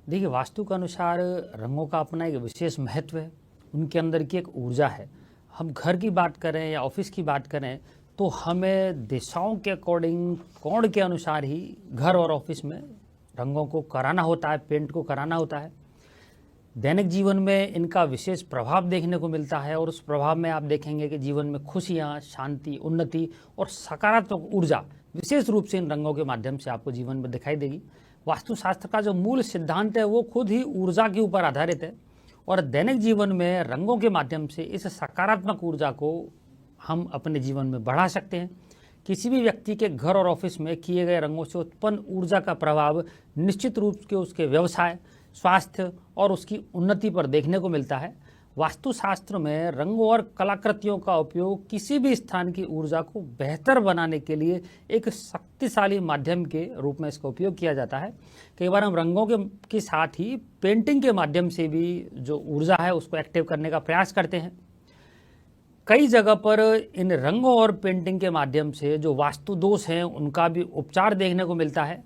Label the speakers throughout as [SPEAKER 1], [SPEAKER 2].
[SPEAKER 1] देखिए, वास्तु के अनुसार रंगों का अपना एक विशेष महत्व है, उनके अंदर की एक ऊर्जा है। हम घर की बात करें या ऑफिस की बात करें तो हमें दिशाओं के अकॉर्डिंग कोण के अनुसार ही घर और ऑफिस में रंगों को कराना होता है, पेंट को कराना होता है। दैनिक जीवन में इनका विशेष प्रभाव देखने को मिलता है और उस प्रभाव में आप देखेंगे कि जीवन में खुशियाँ, शांति, उन्नति और सकारात्मक ऊर्जा विशेष रूप से इन रंगों के माध्यम से आपको जीवन में दिखाई देगी। वास्तुशास्त्र का जो मूल सिद्धांत है वो खुद ही ऊर्जा के ऊपर आधारित है और दैनिक जीवन में रंगों के माध्यम से इस सकारात्मक ऊर्जा को हम अपने जीवन में बढ़ा सकते हैं। किसी भी व्यक्ति के घर और ऑफिस में किए गए रंगों से उत्पन्न ऊर्जा का प्रभाव निश्चित रूप से उसके व्यवसाय, स्वास्थ्य और उसकी उन्नति पर देखने को मिलता है। वास्तुशास्त्र में रंगों और कलाकृतियों का उपयोग किसी भी स्थान की ऊर्जा को बेहतर बनाने के लिए एक शक्तिशाली माध्यम के रूप में इसका उपयोग किया जाता है। कई बार हम रंगों के साथ ही पेंटिंग के माध्यम से भी जो ऊर्जा है उसको एक्टिव करने का प्रयास करते हैं। कई जगह पर इन रंगों और पेंटिंग के माध्यम से जो वास्तु दोष हैं उनका भी उपचार देखने को मिलता है।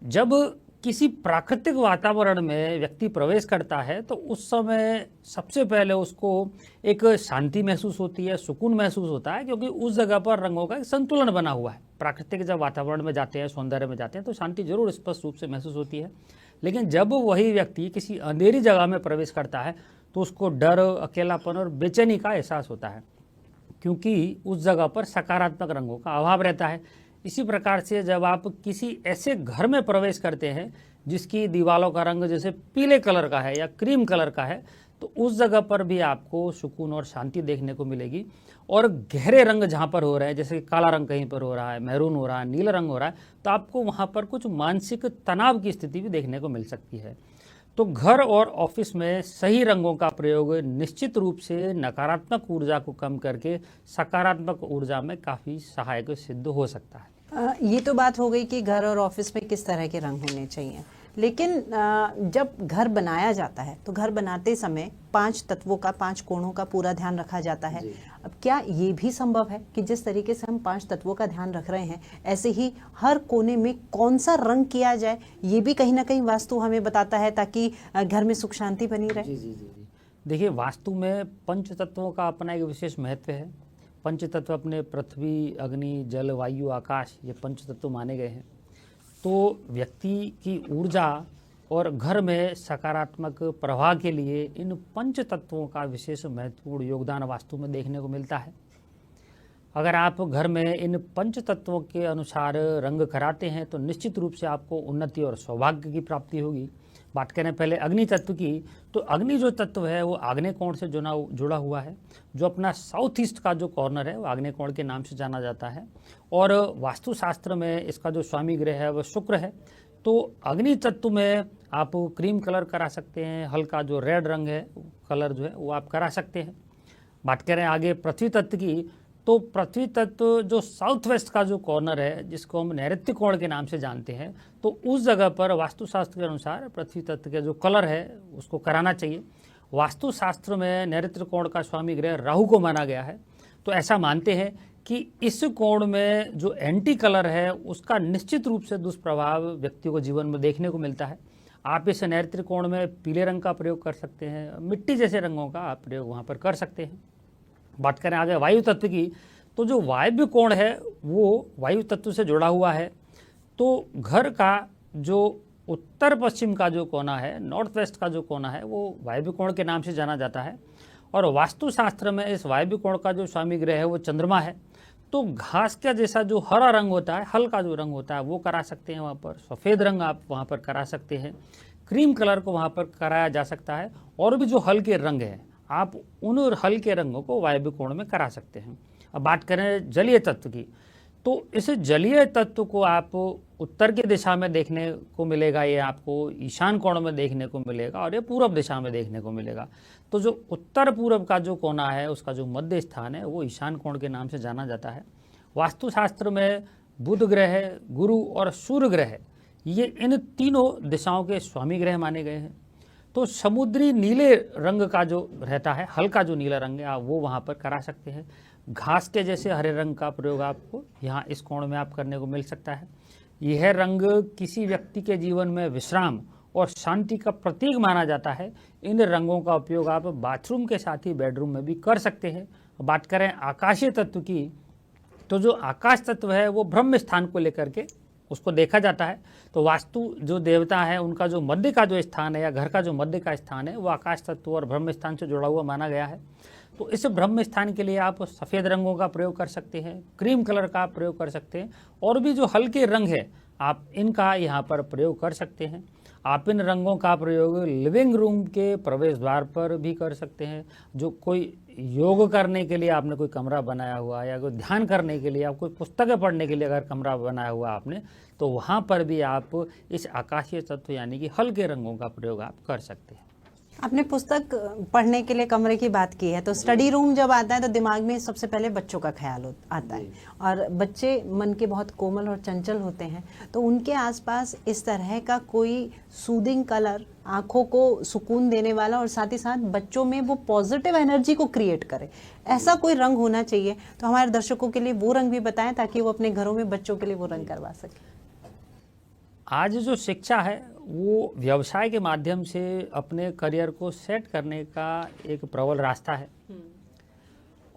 [SPEAKER 1] जब किसी प्राकृतिक वातावरण में व्यक्ति प्रवेश करता है तो उस समय सबसे पहले उसको एक शांति महसूस होती है, सुकून महसूस होता है, क्योंकि उस जगह पर रंगों का एक संतुलन बना हुआ है। प्राकृतिक जब वातावरण में जाते हैं, सौंदर्य में जाते हैं तो शांति जरूर स्पष्ट रूप से महसूस होती है। लेकिन जब वही व्यक्ति किसी अंधेरी जगह में प्रवेश करता है तो उसको डर, अकेलापन और बेचैनी का एहसास होता है, क्योंकि उस जगह पर सकारात्मक रंगों का अभाव रहता है। इसी प्रकार से जब आप किसी ऐसे घर में प्रवेश करते हैं जिसकी दीवारों का रंग जैसे पीले कलर का है या क्रीम कलर का है तो उस जगह पर भी आपको सुकून और शांति देखने को मिलेगी। और गहरे रंग जहाँ पर हो रहे हैं, जैसे काला रंग कहीं पर हो रहा है, मैरून हो रहा है, नीला रंग हो रहा है, तो आपको वहाँ पर कुछ मानसिक तनाव की स्थिति भी देखने को मिल सकती है। तो घर और ऑफिस में सही रंगों का प्रयोग निश्चित रूप से नकारात्मक ऊर्जा को कम करके सकारात्मक ऊर्जा में काफ़ी सहायक सिद्ध हो सकता है।
[SPEAKER 2] ये तो बात हो गई कि घर और ऑफिस में किस तरह के रंग होने चाहिए, लेकिन जब घर बनाया जाता है तो घर बनाते समय 5 तत्वों का, 5 कोणों का पूरा ध्यान रखा जाता है। अब क्या ये भी संभव है कि जिस तरीके से हम 5 तत्वों का ध्यान रख रहे हैं ऐसे ही हर कोने में कौन सा रंग किया जाए, ये भी कहीं ना कहीं वास्तु हमें बताता है ताकि घर में सुख शांति बनी रहे?
[SPEAKER 1] जी। देखिए, वास्तु में पंच तत्वों का अपना एक विशेष महत्व है। पंच तत्व अपने पृथ्वी, अग्नि, जल, वायु, आकाश, ये पंच तत्व माने गए हैं। तो व्यक्ति की ऊर्जा और घर में सकारात्मक प्रवाह के लिए इन पंच तत्वों का विशेष महत्वपूर्ण योगदान वास्तु में देखने को मिलता है। अगर आप घर में इन पंच तत्वों के अनुसार रंग कराते हैं तो निश्चित रूप से आपको उन्नति और सौभाग्य की प्राप्ति होगी। बात करें पहले अग्नि तत्व की, तो अग्नि जो तत्व है वो आग्नेय कोण से जुड़ा हुआ है। जो अपना साउथ ईस्ट का जो कॉर्नर है वो आग्नेय कोण के नाम से जाना जाता है और वास्तुशास्त्र में इसका जो स्वामी ग्रह है वो शुक्र है। तो अग्नि तत्व में आप क्रीम कलर करा सकते हैं, हल्का जो रेड रंग है कलर जो है वो आप करा सकते हैं। बात करें आगे पृथ्वी तत्व की, तो पृथ्वी तत्व जो साउथ वेस्ट का जो कॉर्नर है जिसको हम नैऋत्य कोण के नाम से जानते हैं, तो उस जगह पर वास्तुशास्त्र के अनुसार पृथ्वी तत्व का जो कलर है उसको कराना चाहिए। वास्तुशास्त्र में नैऋत्य कोण का स्वामी ग्रह राहु को माना गया है, तो ऐसा मानते हैं कि इस कोण में जो एंटी कलर है उसका निश्चित रूप से दुष्प्रभाव व्यक्तियों को जीवन में देखने को मिलता है। आप इस नैऋत्य कोण में पीले रंग का प्रयोग कर सकते हैं, मिट्टी जैसे रंगों का आप प्रयोग वहाँ पर कर सकते हैं। बात करें आगे वायु तत्व की, तो जो वायव्य कोण है वो वायु तत्व से जुड़ा हुआ है। तो घर का जो उत्तर पश्चिम का जो कोना है, नॉर्थ वेस्ट का जो कोना है, वो वायव्य कोण के नाम से जाना जाता है। और वास्तुशास्त्र में इस वायव्य कोण का जो स्वामी ग्रह है वो चंद्रमा है। तो घास का जैसा जो हरा रंग होता है, हल्का जो रंग होता है वो करा सकते हैं वहाँ पर। सफ़ेद रंग आप वहाँ पर करा सकते हैं, क्रीम कलर को वहाँ पर कराया जा सकता है। और भी जो हल्के रंग हैं आप उन हल्के रंगों को वायव्य कोण में करा सकते हैं। अब बात करें जलीय तत्व की, तो इस जलीय तत्व को आप उत्तर की दिशा में देखने को मिलेगा, ये आपको ईशान कोण में देखने को मिलेगा और ये पूर्व दिशा में देखने को मिलेगा। तो जो उत्तर पूर्व का जो कोना है उसका जो मध्य स्थान है वो ईशान कोण के नाम से जाना जाता है। वास्तुशास्त्र में बुध ग्रह, गुरु और सूर्य ग्रह, ये इन तीनों दिशाओं के स्वामी ग्रह माने गए हैं। तो समुद्री नीले रंग का जो रहता है, हल्का जो नीला रंग है, आप वो वहाँ पर करा सकते हैं। घास के जैसे हरे रंग का प्रयोग आपको यहाँ इस कोण में आप करने को मिल सकता है। यह रंग किसी व्यक्ति के जीवन में विश्राम और शांति का प्रतीक माना जाता है। इन रंगों का उपयोग आप बाथरूम के साथ ही बेडरूम में भी कर सकते हैं। बात करें आकाशीय तत्व की, तो जो आकाश तत्व है वो ब्रह्म स्थान को लेकर के उसको देखा जाता है। तो वास्तु जो देवता है उनका जो मध्य का जो स्थान है या घर का जो मध्य का स्थान है वो आकाश तत्व और ब्रह्म स्थान से जुड़ा हुआ माना गया है। तो इस ब्रह्म स्थान के लिए आप सफ़ेद रंगों का प्रयोग कर सकते हैं, क्रीम कलर का प्रयोग कर सकते हैं, और भी जो हल्के रंग है आप इनका यहाँ पर प्रयोग कर सकते हैं। आप इन रंगों का प्रयोग लिविंग रूम के प्रवेश द्वार पर भी कर सकते हैं। जो कोई योग करने के लिए आपने कोई कमरा बनाया हुआ या कोई ध्यान करने के लिए, आप कोई पुस्तकें पढ़ने के लिए अगर कमरा बनाया हुआ आपने, तो वहाँ पर भी आप इस आकाशीय तत्व यानी कि हल्के रंगों का प्रयोग आप कर सकते हैं।
[SPEAKER 2] आपने पुस्तक पढ़ने के लिए कमरे की बात की है, तो स्टडी रूम जब आता है तो दिमाग में सबसे पहले बच्चों का ख्याल आता है, और बच्चे मन के बहुत कोमल और चंचल होते हैं, तो उनके आसपास इस तरह का कोई सूदिंग कलर, आंखों को सुकून देने वाला और साथ ही साथ बच्चों में वो पॉजिटिव एनर्जी को क्रिएट करे, ऐसा कोई रंग होना चाहिए। तो हमारे दर्शकों के लिए वो रंग भी बताएं ताकि वो अपने घरों में बच्चों के लिए वो रंग करवा सके।
[SPEAKER 1] आज जो शिक्षा है वो व्यवसाय के माध्यम से अपने करियर को सेट करने का एक प्रबल रास्ता है,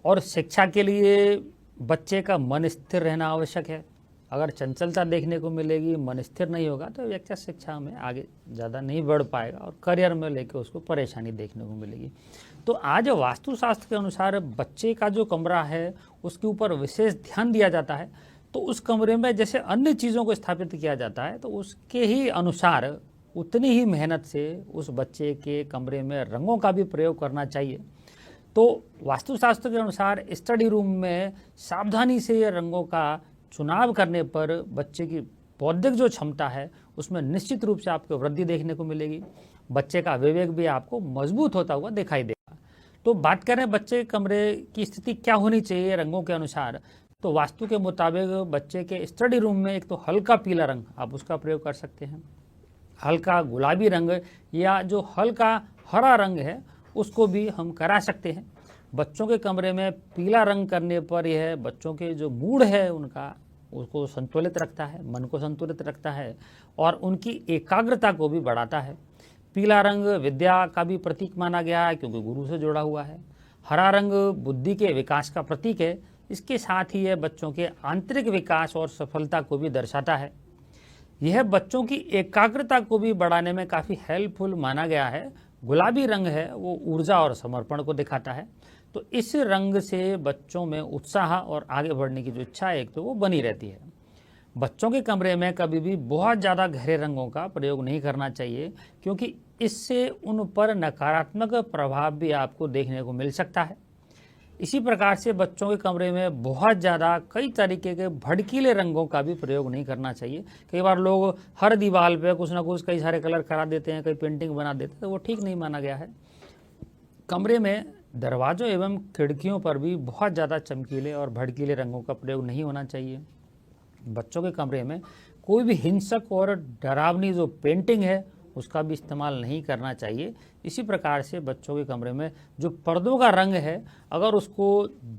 [SPEAKER 1] और शिक्षा के लिए बच्चे का मन स्थिर रहना आवश्यक है। अगर चंचलता देखने को मिलेगी, मन स्थिर नहीं होगा, तो व्यक्ति शिक्षा में आगे ज़्यादा नहीं बढ़ पाएगा और करियर में लेकर उसको परेशानी देखने को मिलेगी। तो आज वास्तुशास्त्र के अनुसार बच्चे का जो कमरा है उसके ऊपर विशेष ध्यान दिया जाता है। तो उस कमरे में जैसे अन्य चीज़ों को स्थापित किया जाता है, तो उसके ही अनुसार उतनी ही मेहनत से उस बच्चे के कमरे में रंगों का भी प्रयोग करना चाहिए। तो वास्तुशास्त्र के अनुसार स्टडी रूम में सावधानी से ये रंगों का चुनाव करने पर बच्चे की बौद्धिक जो क्षमता है उसमें निश्चित रूप से आपको वृद्धि देखने को मिलेगी। बच्चे का विवेक भी आपको मजबूत होता हुआ दिखाई देगा। तो बात करें बच्चे के कमरे की स्थिति क्या होनी चाहिए रंगों के अनुसार, तो वास्तु के मुताबिक बच्चे के स्टडी रूम में एक तो हल्का पीला रंग आप उसका प्रयोग कर सकते हैं, हल्का गुलाबी रंग या जो हल्का हरा रंग है उसको भी हम करा सकते हैं। बच्चों के कमरे में पीला रंग करने पर यह बच्चों के जो मूड है उनका उसको संतुलित रखता है, मन को संतुलित रखता है और उनकी एकाग्रता को भी बढ़ाता है। पीला रंग विद्या का भी प्रतीक माना गया है क्योंकि गुरु से जुड़ा हुआ है। हरा रंग बुद्धि के विकास का प्रतीक है। इसके साथ ही यह बच्चों के आंतरिक विकास और सफलता को भी दर्शाता है। यह बच्चों की एकाग्रता को भी बढ़ाने में काफ़ी हेल्पफुल माना गया है। गुलाबी रंग है वो ऊर्जा और समर्पण को दिखाता है। तो इस रंग से बच्चों में उत्साह और आगे बढ़ने की जो इच्छा है एक तो वो बनी रहती है। बच्चों के कमरे में कभी भी बहुत ज़्यादा गहरे रंगों का प्रयोग नहीं करना चाहिए क्योंकि इससे उन पर नकारात्मक प्रभाव भी आपको देखने को मिल सकता है। इसी प्रकार से बच्चों के कमरे में बहुत ज़्यादा कई तरीके के भड़कीले रंगों का भी प्रयोग नहीं करना चाहिए। कई बार लोग हर दीवार पे कुछ ना कुछ कई सारे कलर करा देते हैं, कई पेंटिंग बना देते हैं, तो वो ठीक नहीं माना गया है। कमरे में दरवाज़ों एवं खिड़कियों पर भी बहुत ज़्यादा चमकीले और भड़कीले रंगों का प्रयोग नहीं होना चाहिए। बच्चों के कमरे में कोई भी हिंसक और डरावनी जो पेंटिंग है उसका भी इस्तेमाल नहीं करना चाहिए। इसी प्रकार से बच्चों के कमरे में जो पर्दों का रंग है अगर उसको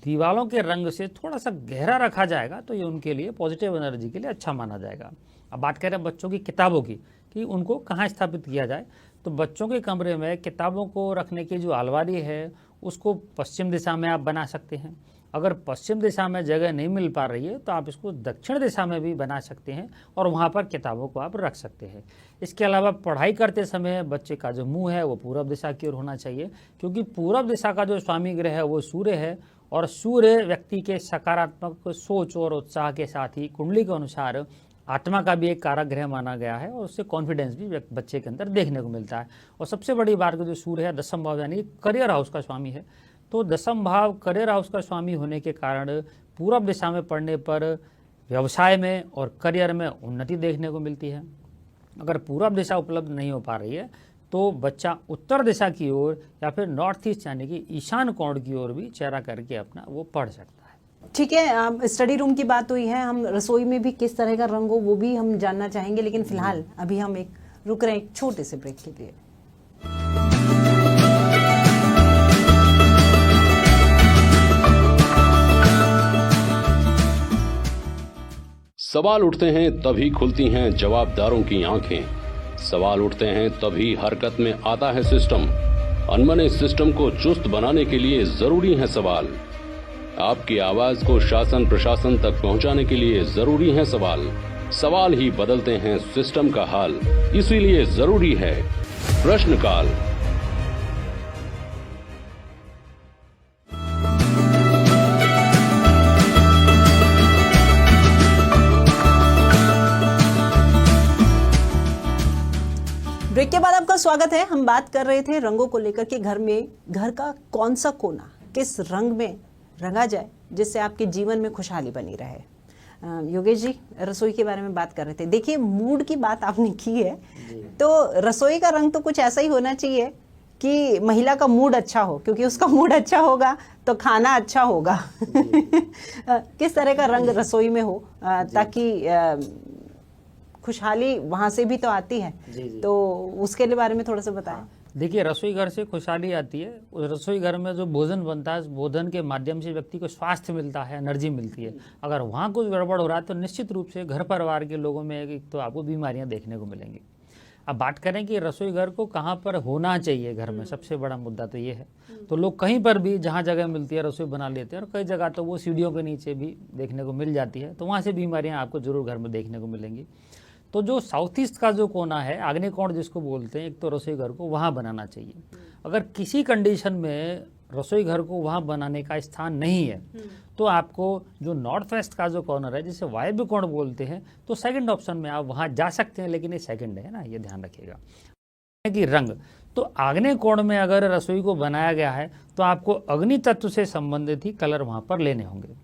[SPEAKER 1] दीवारों के रंग से थोड़ा सा गहरा रखा जाएगा तो ये उनके लिए पॉजिटिव एनर्जी के लिए अच्छा माना जाएगा। अब बात करें बच्चों की किताबों की कि उनको कहाँ स्थापित किया जाए, तो बच्चों के कमरे में किताबों को रखने की जो अलमारी है उसको पश्चिम दिशा में आप बना सकते हैं। अगर पश्चिम दिशा में जगह नहीं मिल पा रही है तो आप इसको दक्षिण दिशा में भी बना सकते हैं और वहाँ पर किताबों को आप रख सकते हैं। इसके अलावा पढ़ाई करते समय बच्चे का जो मुंह है वो पूरब दिशा की ओर होना चाहिए क्योंकि पूरब दिशा का जो स्वामी ग्रह है वो सूर्य है और सूर्य व्यक्ति के सकारात्मक सोच और उत्साह के साथ ही कुंडली के अनुसार आत्मा का भी एक कारक ग्रह माना गया है और उससे कॉन्फिडेंस भी बच्चे के अंदर देखने को मिलता है। और सबसे बड़ी बात जो सूर्य है दसम भाव यानी करियर हाउस का स्वामी है, तो दसम भाव करियर हाउस का स्वामी होने के कारण पूरब दिशा में पढ़ने पर व्यवसाय में और करियर में उन्नति देखने को मिलती है। अगर पूरब दिशा उपलब्ध नहीं हो पा रही है तो बच्चा उत्तर दिशा की ओर या फिर नॉर्थ ईस्ट यानी कि ईशान कोण की ओर भी चेहरा करके अपना वो पढ़ सकता है।
[SPEAKER 2] ठीक है, स्टडी रूम की बात हुई है, हम रसोई में भी किस तरह का रंग हो वो भी हम जानना चाहेंगे, लेकिन फिलहाल अभी हम रुक रहे हैं एक छोटे से ब्रेक के लिए।
[SPEAKER 3] सवाल उठते हैं तभी खुलती हैं जवाबदारों की आंखें। सवाल उठते हैं तभी हरकत में आता है सिस्टम। अनमने सिस्टम को चुस्त बनाने के लिए जरूरी है सवाल। आपकी आवाज को शासन प्रशासन तक पहुंचाने के लिए जरूरी है सवाल। सवाल ही बदलते हैं सिस्टम का हाल, इसीलिए जरूरी है प्रश्नकाल।
[SPEAKER 2] ब्रेक के बाद आपका स्वागत है। हम बात कर रहे थे रंगों को लेकर के घर का कौन सा कोना किस रंग में रंगा जाए जिससे आपके जीवन में खुशहाली बनी रहे। योगेश जी, रसोई के बारे में बात कर रहे थे। देखिए, मूड की बात आपने की है, तो रसोई का रंग तो कुछ ऐसा ही होना चाहिए कि महिला का मूड अच्छा हो, क्योंकि उसका मूड अच्छा होगा तो खाना अच्छा होगा। किस तरह का रंग रसोई में हो ताकि खुशहाली वहां से भी तो आती है। तो उसके बारे में थोड़ा सा बताएं।
[SPEAKER 1] देखिए, रसोई घर से खुशहाली आती है। उस रसोई घर में जो भोजन बनता है, उस भोजन के माध्यम से व्यक्ति को स्वास्थ्य मिलता है, एनर्जी मिलती है। अगर वहाँ कुछ गड़बड़ हो रहा है तो निश्चित रूप से घर परिवार के लोगों में एक तो आपको बीमारियां देखने को मिलेंगी। अब बात करें कि रसोई घर को कहाँ पर होना चाहिए घर में, सबसे बड़ा मुद्दा तो ये है। तो लोग कहीं पर भी जहाँ जगह मिलती है रसोई बना लेते हैं, और कई जगह तो वो सीढ़ियों के नीचे भी देखने को मिल जाती है, तो वहाँ से बीमारियाँ आपको जरूर घर में देखने को मिलेंगी। तो जो साउथ ईस्ट का जो कोना है, आग्नेय कोण जिसको बोलते हैं, एक तो रसोई घर को वहाँ बनाना चाहिए। अगर किसी कंडीशन में रसोई घर को वहाँ बनाने का स्थान नहीं है तो आपको जो नॉर्थ वेस्ट का जो कॉर्नर है, जिसे वायव्य कोण बोलते हैं, तो सेकंड ऑप्शन में आप वहाँ जा सकते हैं, लेकिन ये सेकंड है ना, ये ध्यान रखिएगा कि रंग। तो आग्नेय कोण में अगर रसोई को बनाया गया है तो आपको अग्नि तत्व से संबंधित ही कलर वहाँ पर लेने होंगे।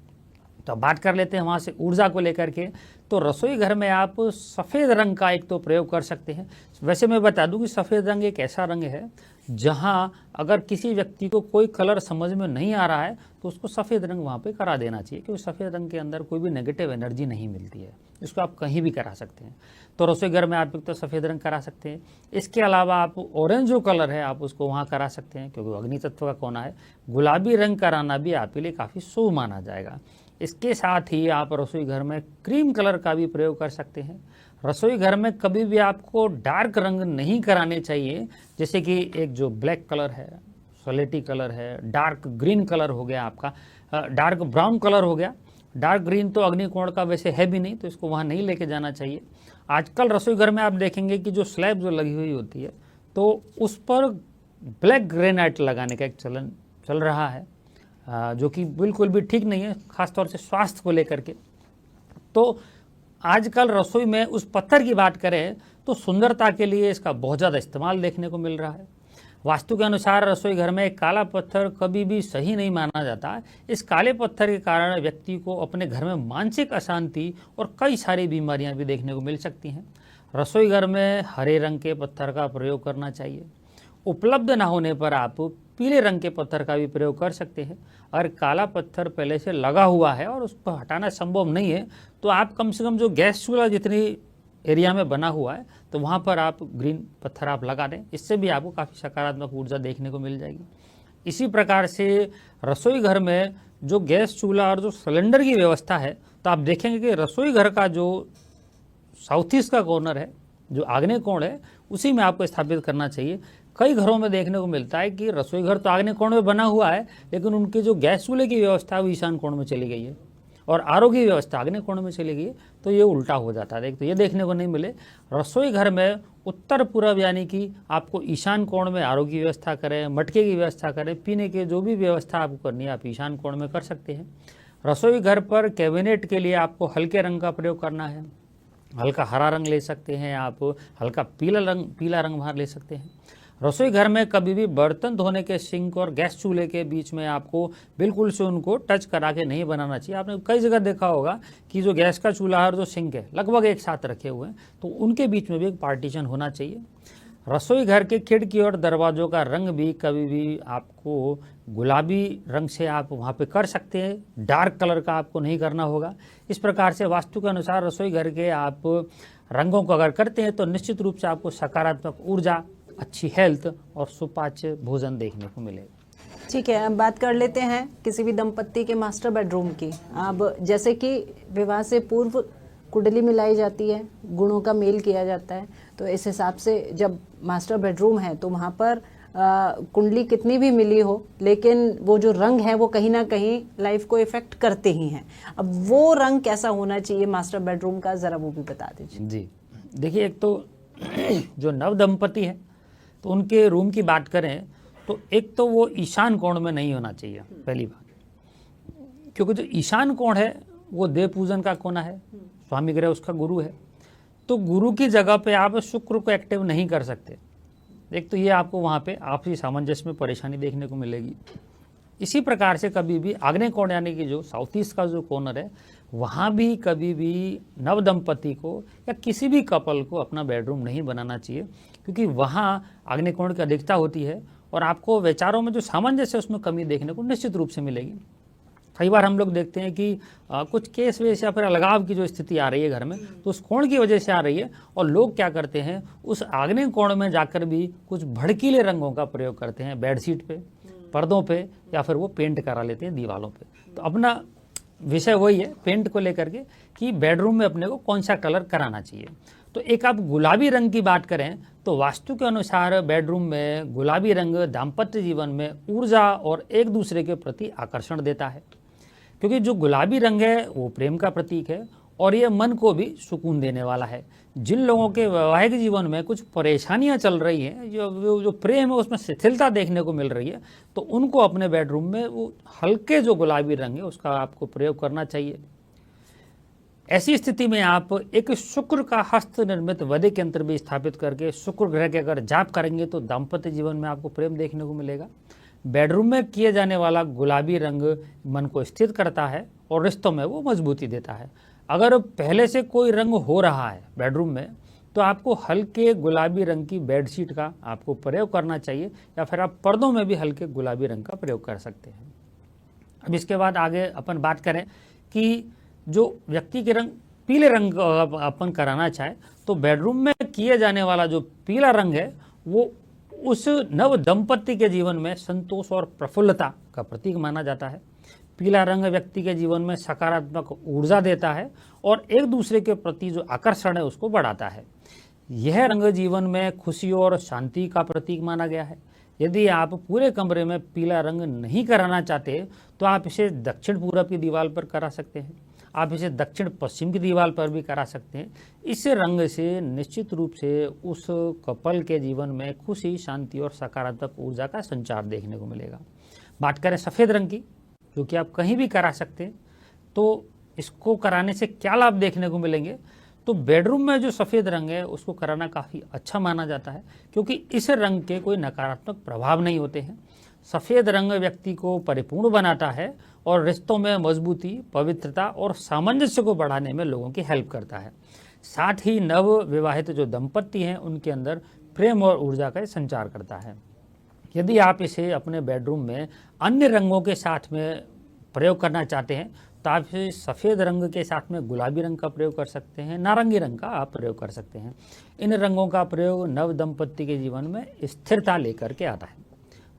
[SPEAKER 1] तो बात कर लेते हैं वहाँ से ऊर्जा को लेकर के। तो रसोई घर में आप सफ़ेद रंग का एक तो प्रयोग कर सकते हैं। वैसे मैं बता दूं कि सफ़ेद रंग एक ऐसा रंग है जहाँ अगर किसी व्यक्ति को कोई कलर समझ में नहीं आ रहा है तो उसको सफ़ेद रंग वहाँ पे करा देना चाहिए, क्योंकि सफ़ेद रंग के अंदर कोई भी नेगेटिव एनर्जी नहीं मिलती है। इसको आप कहीं भी करा सकते हैं। तो रसोई घर में आप एक तो सफ़ेद रंग करा सकते हैं। इसके अलावा आप ऑरेंज जो कलर है आप उसको वहाँ करा सकते हैं, क्योंकि अग्नि तत्व का कोना है। गुलाबी रंग कराना भी आपके लिए काफ़ी शुभ माना जाएगा। इसके साथ ही आप रसोई घर में क्रीम कलर का भी प्रयोग कर सकते हैं। रसोई घर में कभी भी आपको डार्क रंग नहीं कराने चाहिए, जैसे कि एक जो ब्लैक कलर है, सलेटी कलर है, डार्क ग्रीन कलर हो गया आपका, डार्क ब्राउन कलर हो गया। डार्क ग्रीन तो अग्नि कोण का वैसे है भी नहीं, तो इसको वहाँ नहीं लेके जाना चाहिए। आजकल रसोई घर में आप देखेंगे कि जो स्लैब जो लगी हुई होती है तो उस पर ब्लैक ग्रेनाइट लगाने का एक चलन चल रहा है, जो कि बिल्कुल भी ठीक नहीं है, खासतौर से स्वास्थ्य को लेकर के। तो आजकल रसोई में उस पत्थर की बात करें तो सुंदरता के लिए इसका बहुत ज़्यादा इस्तेमाल देखने को मिल रहा है। वास्तु के अनुसार रसोई घर में काला पत्थर कभी भी सही नहीं माना जाता। इस काले पत्थर के कारण व्यक्ति को अपने घर में मानसिक अशांति और कई सारी बीमारियां भी देखने को मिल सकती हैं। रसोई घर में हरे रंग के पत्थर का प्रयोग करना चाहिए। उपलब्ध ना होने पर आप पीले रंग के पत्थर का भी प्रयोग कर सकते हैं। अगर काला पत्थर पहले से लगा हुआ है और उसको हटाना संभव नहीं है तो आप कम से कम जो गैस चूल्हा जितनी एरिया में बना हुआ है तो वहाँ पर आप ग्रीन पत्थर आप लगा दें। इससे भी आपको काफ़ी सकारात्मक ऊर्जा देखने को मिल जाएगी। इसी प्रकार से रसोई घर में जो गैस चूल्हा और जो सिलेंडर की व्यवस्था है, तो आप देखेंगे कि रसोई घर का जो साउथ ईस्ट का कॉर्नर है, जो आग्नेय कोण है, उसी में आपको स्थापित करना चाहिए। कई घरों में देखने को मिलता है कि रसोई घर तो आग्नेय कोण में बना हुआ है, लेकिन उनके जो गैस चूल्हे की व्यवस्था है वो ईशान कोण में चली गई है और आरओ की व्यवस्था आग्नेय कोण में चली गई है। तो ये उल्टा हो जाता है। तो ये देखने को नहीं मिले। रसोई घर में उत्तर पूर्व यानी कि आपको ईशान कोण में आरओ की व्यवस्था करें, मटके की व्यवस्था करें, पीने के जो भी व्यवस्था आपको करनी है आप ईशान कोण में कर सकते हैं। रसोई घर पर कैबिनेट के लिए आपको हल्के रंग का प्रयोग करना है। हल्का हरा रंग ले सकते हैं आप, हल्का पीला रंग वहाँ ले सकते हैं। रसोई घर में कभी भी बर्तन धोने के सिंक और गैस चूल्हे के बीच में आपको बिल्कुल से उनको टच करा के नहीं बनाना चाहिए। आपने कई जगह देखा होगा कि जो गैस का चूल्हा और जो सिंक है लगभग एक साथ रखे हुए हैं, तो उनके बीच में भी एक पार्टीशन होना चाहिए। रसोई घर के खिड़की और दरवाजों का रंग भी कभी भी आपको गुलाबी रंग से आप वहाँ पे कर सकते हैं, डार्क कलर का आपको नहीं करना होगा। इस प्रकार से वास्तु के अनुसार रसोई घर के आप रंगों को अगर करते हैं तो निश्चित रूप से आपको सकारात्मक ऊर्जा, अच्छी हेल्थ और सुपाच्य भोजन देखने को मिलेगा।
[SPEAKER 2] ठीक है, अब बात कर लेते हैं किसी भी दंपत्ति के मास्टर बेडरूम की। अब जैसे कि विवाह से पूर्व कुंडली मिलाई जाती है, गुणों का मेल किया जाता है। तो इस हिसाब से जब मास्टर बेडरूम है तो वहाँ पर कुंडली कितनी भी मिली हो, लेकिन वो जो रंग है वो कहीं ना कहीं लाइफ को इफेक्ट करते ही हैं। अब वो रंग कैसा होना चाहिए मास्टर बेडरूम का, ज़रा वो भी बता दीजिए।
[SPEAKER 1] जी देखिए, एक तो जो नव दंपति है तो उनके रूम की बात करें तो एक तो वो ईशान कोण में नहीं होना चाहिए, पहली बात, क्योंकि जो ईशान कोण है वो देव पूजन का कोना है, स्वामी ग्रह उसका गुरु है, तो गुरु की जगह पे आप शुक्र को एक्टिव नहीं कर सकते। एक तो ये आपको वहाँ पे आपसी सामंजस्य में परेशानी देखने को मिलेगी। इसी प्रकार से कभी भी आग्नेय कोण यानी कि जो साउथ ईस्ट का जो कॉर्नर है, वहाँ भी कभी भी नव दंपति को या किसी भी कपल को अपना बेडरूम नहीं बनाना चाहिए, क्योंकि वहाँ आग्नेय कोण की अधिकता होती है और आपको विचारों में जो सामंजस्य है उसमें कमी देखने को निश्चित रूप से मिलेगी। कई बार हम लोग देखते हैं कि कुछ केस वेस या फिर अलगाव की जो स्थिति आ रही है घर में, तो उस कोण की वजह से आ रही है, और लोग क्या करते हैं उस आग्नेय कोण में जाकर भी कुछ भड़कीले रंगों का प्रयोग करते हैं बेडशीट पे, पर्दों पे, या फिर वो पेंट करा लेते हैं दीवारों पे। तो अपना विषय वही है पेंट को लेकर के कि बेडरूम में अपने को कौन सा कलर कराना चाहिए। तो एक आप गुलाबी रंग की बात करें तो वास्तु के अनुसार बेडरूम में गुलाबी रंग दाम्पत्य जीवन में ऊर्जा और एक दूसरे के प्रति आकर्षण देता है, क्योंकि जो गुलाबी रंग है वो प्रेम का प्रतीक है और ये मन को भी सुकून देने वाला है। जिन लोगों के वैवाहिक जीवन में कुछ परेशानियां चल रही हैं, जो प्रेम है उसमें शिथिलता देखने को मिल रही है, तो उनको अपने बेडरूम में वो हल्के जो गुलाबी रंग है उसका आपको प्रयोग करना चाहिए। ऐसी स्थिति में आप एक शुक्र का हस्त निर्मित वैदिक यंत्र भी स्थापित करके शुक्र ग्रह के अगर जाप करेंगे तो दाम्पत्य जीवन में आपको प्रेम देखने को मिलेगा। बेडरूम में किए जाने वाला गुलाबी रंग मन को स्थिर करता है और रिश्तों में वो मजबूती देता है। अगर पहले से कोई रंग हो रहा है बेडरूम में तो आपको हल्के गुलाबी रंग की बेडशीट का आपको प्रयोग करना चाहिए, या फिर आप पर्दों में भी हल्के गुलाबी रंग का प्रयोग कर सकते हैं। अब इसके बाद आगे अपन बात करें कि जो व्यक्ति के रंग पीले रंग अपन कराना चाहे तो बेडरूम में किए जाने वाला जो पीला रंग है वो उस नव दंपति के जीवन में संतोष और प्रफुल्लता का प्रतीक माना जाता है। पीला रंग व्यक्ति के जीवन में सकारात्मक ऊर्जा देता है और एक दूसरे के प्रति जो आकर्षण है उसको बढ़ाता है। यह रंग जीवन में खुशी और शांति का प्रतीक माना गया है। यदि आप पूरे कमरे में पीला रंग नहीं कराना चाहते तो आप इसे दक्षिण पूरब की दीवार पर करा सकते हैं, आप इसे दक्षिण पश्चिम की दीवार पर भी करा सकते हैं। इस रंग से निश्चित रूप से उस कपल के जीवन में खुशी, शांति और सकारात्मक ऊर्जा का संचार देखने को मिलेगा। बात करें सफ़ेद रंग की, जो कि आप कहीं भी करा सकते हैं, तो इसको कराने से क्या लाभ देखने को मिलेंगे। तो बेडरूम में जो सफ़ेद रंग है उसको कराना काफ़ी अच्छा माना जाता है, क्योंकि इस रंग के कोई नकारात्मक प्रभाव नहीं होते हैं। सफ़ेद रंग व्यक्ति को परिपूर्ण बनाता है और रिश्तों में मजबूती, पवित्रता और सामंजस्य को बढ़ाने में लोगों की हेल्प करता है। साथ ही नव विवाहित जो दंपति हैं उनके अंदर प्रेम और ऊर्जा का संचार करता है। यदि आप इसे अपने बेडरूम में अन्य रंगों के साथ में प्रयोग करना चाहते हैं तो आप इसे सफ़ेद रंग के साथ में गुलाबी रंग का प्रयोग कर सकते हैं, नारंगी रंग का आप प्रयोग कर सकते हैं। इन रंगों का प्रयोग नव दंपति के जीवन में स्थिरता लेकर के आता है।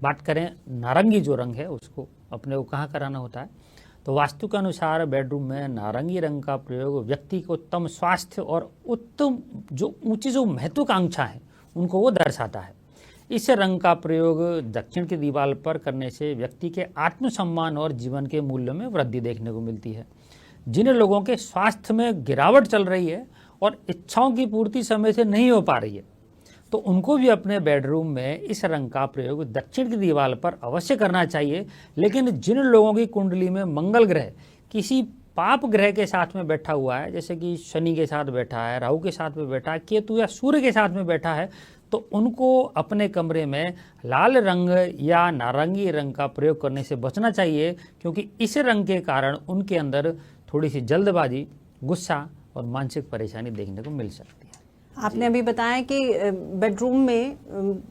[SPEAKER 1] बात करें नारंगी जो रंग है उसको अपने को कहाँ कराना होता है, तो वास्तु के अनुसार बेडरूम में नारंगी रंग का प्रयोग व्यक्ति को उत्तम स्वास्थ्य और उत्तम जो ऊंची जो महत्वाकांक्षा है उनको वो दर्शाता है। इस रंग का प्रयोग दक्षिण की दीवार पर करने से व्यक्ति के आत्मसम्मान और जीवन के मूल्यों में वृद्धि देखने को मिलती है। जिन लोगों के स्वास्थ्य में गिरावट चल रही है और इच्छाओं की पूर्ति समय से नहीं हो पा रही है तो उनको भी अपने बेडरूम में इस रंग का प्रयोग दक्षिण की दीवार पर अवश्य करना चाहिए। लेकिन जिन लोगों की कुंडली में मंगल ग्रह किसी पाप ग्रह के साथ में बैठा हुआ है, जैसे कि शनि के साथ बैठा है, राहु के साथ में बैठा है, केतु या सूर्य के साथ में बैठा है, तो उनको अपने कमरे में लाल रंग या नारंगी रंग का प्रयोग करने से बचना चाहिए, क्योंकि इस रंग के कारण उनके अंदर थोड़ी सी जल्दबाजी, गुस्सा और मानसिक परेशानी देखने को मिल सकती है।
[SPEAKER 2] आपने अभी बताया कि बेडरूम में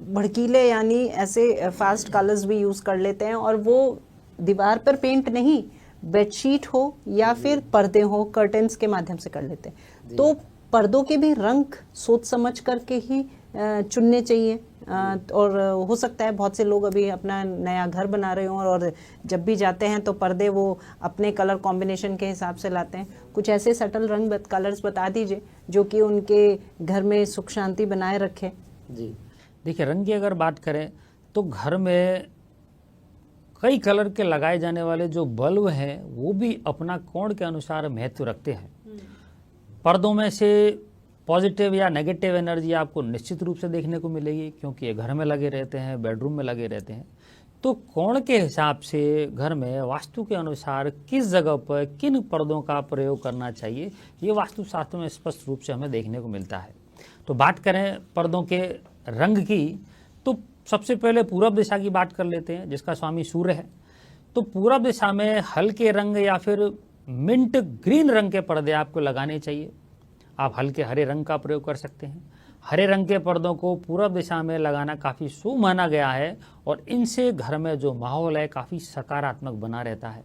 [SPEAKER 2] भड़कीले यानी ऐसे फास्ट कलर्स भी यूज कर लेते हैं, और वो दीवार पर पेंट नहीं, बेडशीट हो या फिर पर्दे हो, कर्टेन्स के माध्यम से कर लेते हैं। तो पर्दों के भी रंग सोच समझ करके ही चुनने चाहिए और हो सकता है बहुत से लोग अभी अपना नया घर बना रहे हों और जब भी जाते हैं तो पर्दे वो अपने कलर कॉम्बिनेशन के हिसाब से लाते हैं। कुछ ऐसे सटल कलर्स बता दीजिए जो कि उनके घर में सुख शांति बनाए रखे।
[SPEAKER 1] जी देखिए, रंग की अगर बात करें तो घर में कई कलर के लगाए जाने वाले जो बल्ब हैं वो भी अपना कोण के अनुसार महत्व रखते हैं। पर्दों में से पॉजिटिव या नेगेटिव एनर्जी आपको निश्चित रूप से देखने को मिलेगी, क्योंकि ये घर में लगे रहते हैं, बेडरूम में लगे रहते हैं। तो कोण के हिसाब से घर में वास्तु के अनुसार किस जगह पर किन पर्दों का प्रयोग करना चाहिए, ये वास्तुशास्त्र में स्पष्ट रूप से हमें देखने को मिलता है। तो बात करें पर्दों के रंग की, तो सबसे पहले पूरब दिशा की बात कर लेते हैं, जिसका स्वामी सूर्य है। तो पूरब दिशा में हल्के रंग या फिर मिंट ग्रीन रंग के पर्दे आपको लगाने चाहिए। आप हल्के हरे रंग का प्रयोग कर सकते हैं। हरे रंग के पर्दों को पूरब दिशा में लगाना काफ़ी शुभ माना गया है और इनसे घर में जो माहौल है काफ़ी सकारात्मक बना रहता है।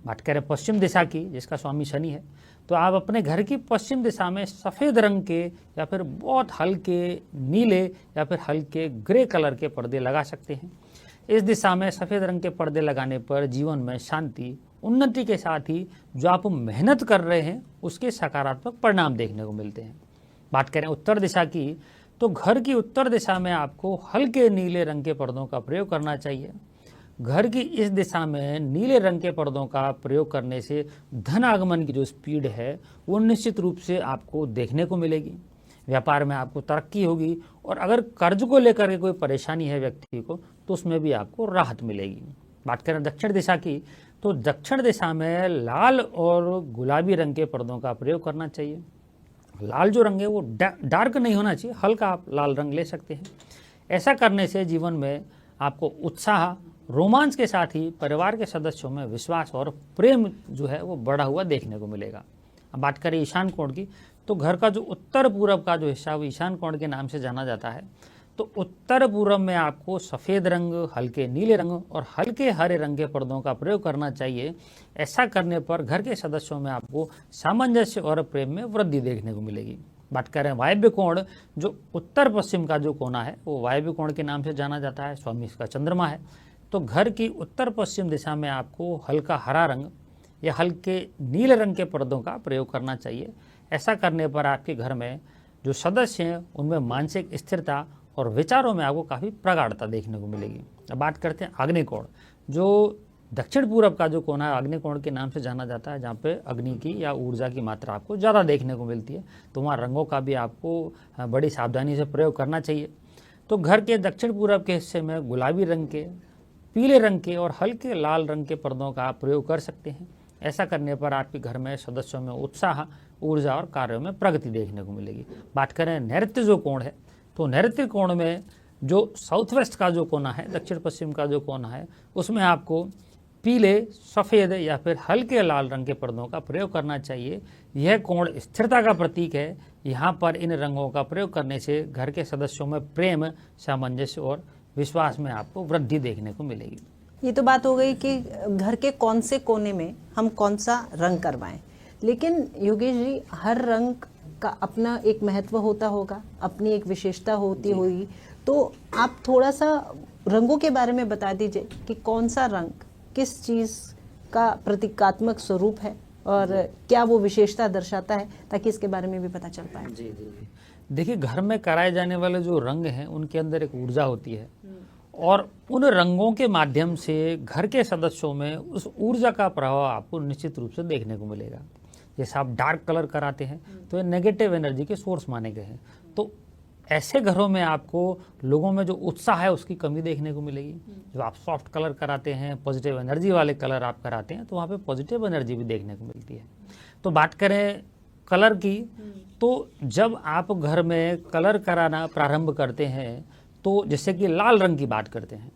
[SPEAKER 1] बात करें पश्चिम दिशा की, जिसका स्वामी शनि है, तो आप अपने घर की पश्चिम दिशा में सफ़ेद रंग के या फिर बहुत हल्के नीले या फिर हल्के ग्रे कलर के पर्दे लगा सकते हैं। इस दिशा में सफ़ेद रंग के पर्दे लगाने पर जीवन में शांति, उन्नति के साथ ही जो आप मेहनत कर रहे हैं उसके सकारात्मक परिणाम देखने को मिलते हैं। बात करें उत्तर दिशा की, तो घर की उत्तर दिशा में आपको हल्के नीले रंग के पर्दों का प्रयोग करना चाहिए। घर की इस दिशा में नीले रंग के पर्दों का प्रयोग करने से धन आगमन की जो स्पीड है वो निश्चित रूप से आपको देखने को मिलेगी। व्यापार में आपको तरक्की होगी और अगर कर्ज को लेकर के कोई परेशानी है व्यक्ति को तो उसमें भी आपको राहत मिलेगी। बात करें दक्षिण दिशा की, तो दक्षिण दिशा में लाल और गुलाबी रंग के पर्दों का प्रयोग करना चाहिए। लाल जो रंग है वो डार्क नहीं होना चाहिए, हल्का आप लाल रंग ले सकते हैं। ऐसा करने से जीवन में आपको उत्साह, रोमांच के साथ ही परिवार के सदस्यों में विश्वास और प्रेम जो है वो बढ़ा हुआ देखने को मिलेगा। अब बात करें ईशान कोण की, तो घर का जो उत्तर पूरब का जो हिस्सा वो ईशान कोण के नाम से जाना जाता है। तो उत्तर पूरब में आपको सफ़ेद रंग, हल्के नीले रंग और हल्के हरे रंग के पर्दों का प्रयोग करना चाहिए। ऐसा करने पर घर के सदस्यों में आपको सामंजस्य और प्रेम में वृद्धि देखने को मिलेगी। बात करें वायव्य कोण, जो उत्तर पश्चिम का जो कोना है वो वायव्य कोण के नाम से जाना जाता है, स्वामी इसका चंद्रमा है। तो घर की उत्तर पश्चिम दिशा में आपको हल्का हरा रंग या हल्के नीले रंग के पर्दों का प्रयोग करना चाहिए। ऐसा करने पर आपके घर में जो सदस्य हैं उनमें मानसिक स्थिरता और विचारों में आपको काफ़ी प्रगाढ़ता देखने को मिलेगी। अब बात करते हैं आग्नेय कोण, जो दक्षिण पूरब का जो कोना है आग्नेय कोण के नाम से जाना जाता है, जहाँ पे अग्नि की या ऊर्जा की मात्रा आपको ज़्यादा देखने को मिलती है। तो वहाँ रंगों का भी आपको बड़ी सावधानी से प्रयोग करना चाहिए। तो घर के दक्षिण पूरब के हिस्से में गुलाबी रंग के, पीले रंग के और हल्के लाल रंग के पर्दों का आप प्रयोग कर सकते हैं। ऐसा करने पर आपके घर में सदस्यों में उत्साह, ऊर्जा और कार्यों में प्रगति देखने को मिलेगी। बात करें नैऋत्य जो कोण है, तो नैऋत्य कोण में जो साउथ वेस्ट का जो कोना है, दक्षिण पश्चिम का जो कोना है, उसमें आपको पीले, सफ़ेद या फिर हल्के लाल रंग के पर्दों का प्रयोग करना चाहिए। यह कोण स्थिरता का प्रतीक है। यहाँ पर इन रंगों का प्रयोग करने से घर के सदस्यों में प्रेम, सामंजस्य और विश्वास में आपको वृद्धि देखने को मिलेगी।
[SPEAKER 2] ये तो बात हो गई कि घर के कौन से कोने में हम कौन सा रंग करवाएं, लेकिन योगेश जी हर रंग का अपना एक महत्व होता होगा, अपनी एक विशेषता होती होगी। तो आप थोड़ा सा रंगों के बारे में बता दीजिए कि कौन सा रंग किस चीज़ का प्रतीकात्मक स्वरूप है और क्या वो विशेषता दर्शाता है, ताकि इसके बारे में भी पता चल पाए।
[SPEAKER 1] जी जी जी देखिए, घर में कराए जाने वाले जो रंग हैं उनके अंदर एक ऊर्जा होती है और उन रंगों के माध्यम से घर के सदस्यों में उस ऊर्जा का प्रभाव आपको निश्चित रूप से देखने को मिलेगा। जैसे आप डार्क कलर कराते हैं तो ये नेगेटिव एनर्जी के सोर्स माने गए हैं। तो ऐसे घरों में आपको लोगों में जो उत्साह है उसकी कमी देखने को मिलेगी। जो आप सॉफ्ट कलर कराते हैं, पॉजिटिव एनर्जी वाले कलर आप कराते हैं, तो वहाँ पे पॉजिटिव एनर्जी भी देखने को मिलती है। तो बात करें कलर की, तो जब आप घर में कलर कराना प्रारंभ करते हैं, तो जैसे कि लाल रंग की बात करते हैं,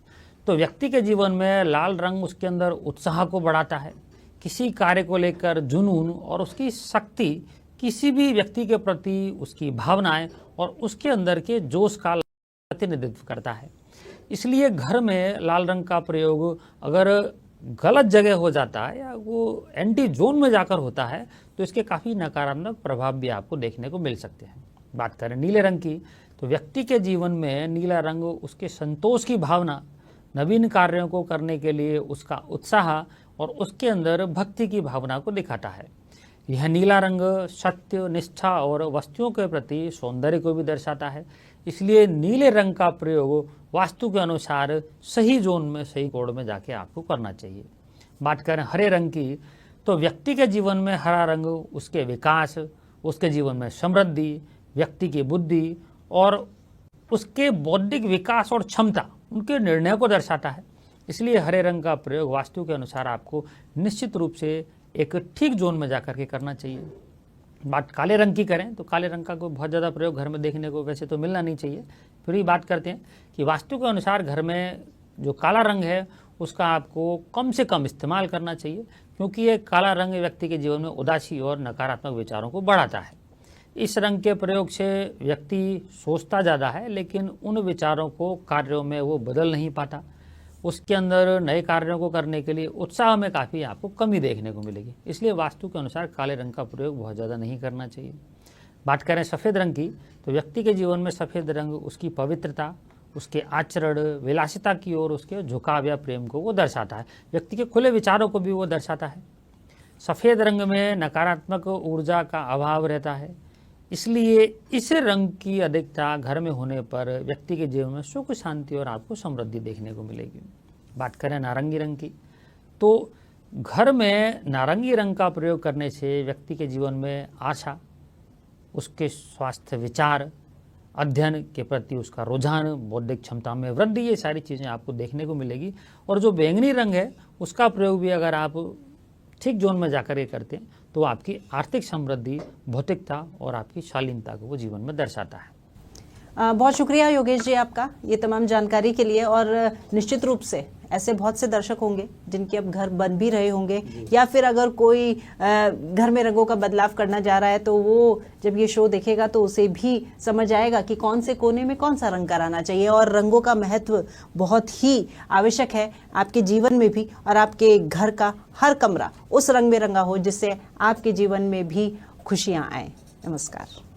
[SPEAKER 1] तो व्यक्ति के जीवन में लाल रंग उसके अंदर उत्साह को बढ़ाता है। किसी कार्य को लेकर जुनून और उसकी शक्ति, किसी भी व्यक्ति के प्रति उसकी भावनाएं और उसके अंदर के जोश का प्रतिनिधित्व करता है। इसलिए घर में लाल रंग का प्रयोग अगर गलत जगह हो जाता है या वो एंटी जोन में जाकर होता है तो इसके काफ़ी नकारात्मक प्रभाव भी आपको देखने को मिल सकते हैं। बात करें नीले रंग की, तो व्यक्ति के जीवन में नीला रंग उसके संतोष की भावना, नवीन कार्यों को करने के लिए उसका उत्साह और उसके अंदर भक्ति की भावना को दिखाता है। यह नीला रंग सत्य, निष्ठा और वस्तुओं के प्रति सौंदर्य को भी दर्शाता है। इसलिए नीले रंग का प्रयोग वास्तु के अनुसार सही जोन में, सही कोड में जाके आपको करना चाहिए। बात करें हरे रंग की, तो व्यक्ति के जीवन में हरा रंग उसके विकास, उसके जीवन में समृद्धि, व्यक्ति की बुद्धि और उसके बौद्धिक विकास और क्षमता, उनके निर्णय को दर्शाता है। इसलिए हरे रंग का प्रयोग वास्तु के अनुसार आपको निश्चित रूप से एक ठीक जोन में जाकर के करना चाहिए। बात काले रंग की करें तो काले रंग का कोई बहुत ज़्यादा प्रयोग घर में देखने को वैसे तो मिलना नहीं चाहिए। फिर भी बात करते हैं कि वास्तु के अनुसार घर में जो काला रंग है उसका आपको कम से कम इस्तेमाल करना चाहिए, क्योंकि ये काला रंग व्यक्ति के जीवन में उदासी और नकारात्मक विचारों को बढ़ाता है। इस रंग के प्रयोग से व्यक्ति सोचता ज़्यादा है, लेकिन उन विचारों को कार्यों में वो बदल नहीं पाता। उसके अंदर नए कार्यों को करने के लिए उत्साह में काफ़ी आपको कमी देखने को मिलेगी। इसलिए वास्तु के अनुसार काले रंग का प्रयोग बहुत ज़्यादा नहीं करना चाहिए। बात करें सफ़ेद रंग की, तो व्यक्ति के जीवन में सफ़ेद रंग उसकी पवित्रता, उसके आचरण, विलासिता की ओर उसके झुकाव या प्रेम को वो दर्शाता है। व्यक्ति के खुले विचारों को भी वो दर्शाता है। सफ़ेद रंग में नकारात्मक ऊर्जा का अभाव रहता है, इसलिए इस रंग की अधिकता घर में होने पर व्यक्ति के जीवन में सुख, शांति और आपको समृद्धि देखने को मिलेगी। बात करें नारंगी रंग की, तो घर में नारंगी रंग का प्रयोग करने से व्यक्ति के जीवन में आशा, उसके स्वास्थ्य, विचार, अध्ययन के प्रति उसका रुझान, बौद्धिक क्षमता में वृद्धि, ये सारी चीज़ें आपको देखने को मिलेगी। और जो बैंगनी रंग है उसका प्रयोग भी अगर आप ठीक जोन में जाकर के करते हैं तो आपकी आर्थिक समृद्धि, भौतिकता और आपकी शालीनता को वो जीवन में दर्शाता है।
[SPEAKER 2] बहुत शुक्रिया योगेश जी आपका ये तमाम जानकारी के लिए। और निश्चित रूप से ऐसे बहुत से दर्शक होंगे जिनके अब घर बन भी रहे होंगे, या फिर अगर कोई घर में रंगों का बदलाव करना जा रहा है तो वो जब ये शो देखेगा तो उसे भी समझ आएगा कि कौन से कोने में कौन सा रंग कराना चाहिए। और रंगों का महत्व बहुत ही आवश्यक है आपके जीवन में भी, और आपके घर का हर कमरा उस रंग में रंगा हो जिससे आपके जीवन में भी खुशियां आए। नमस्कार।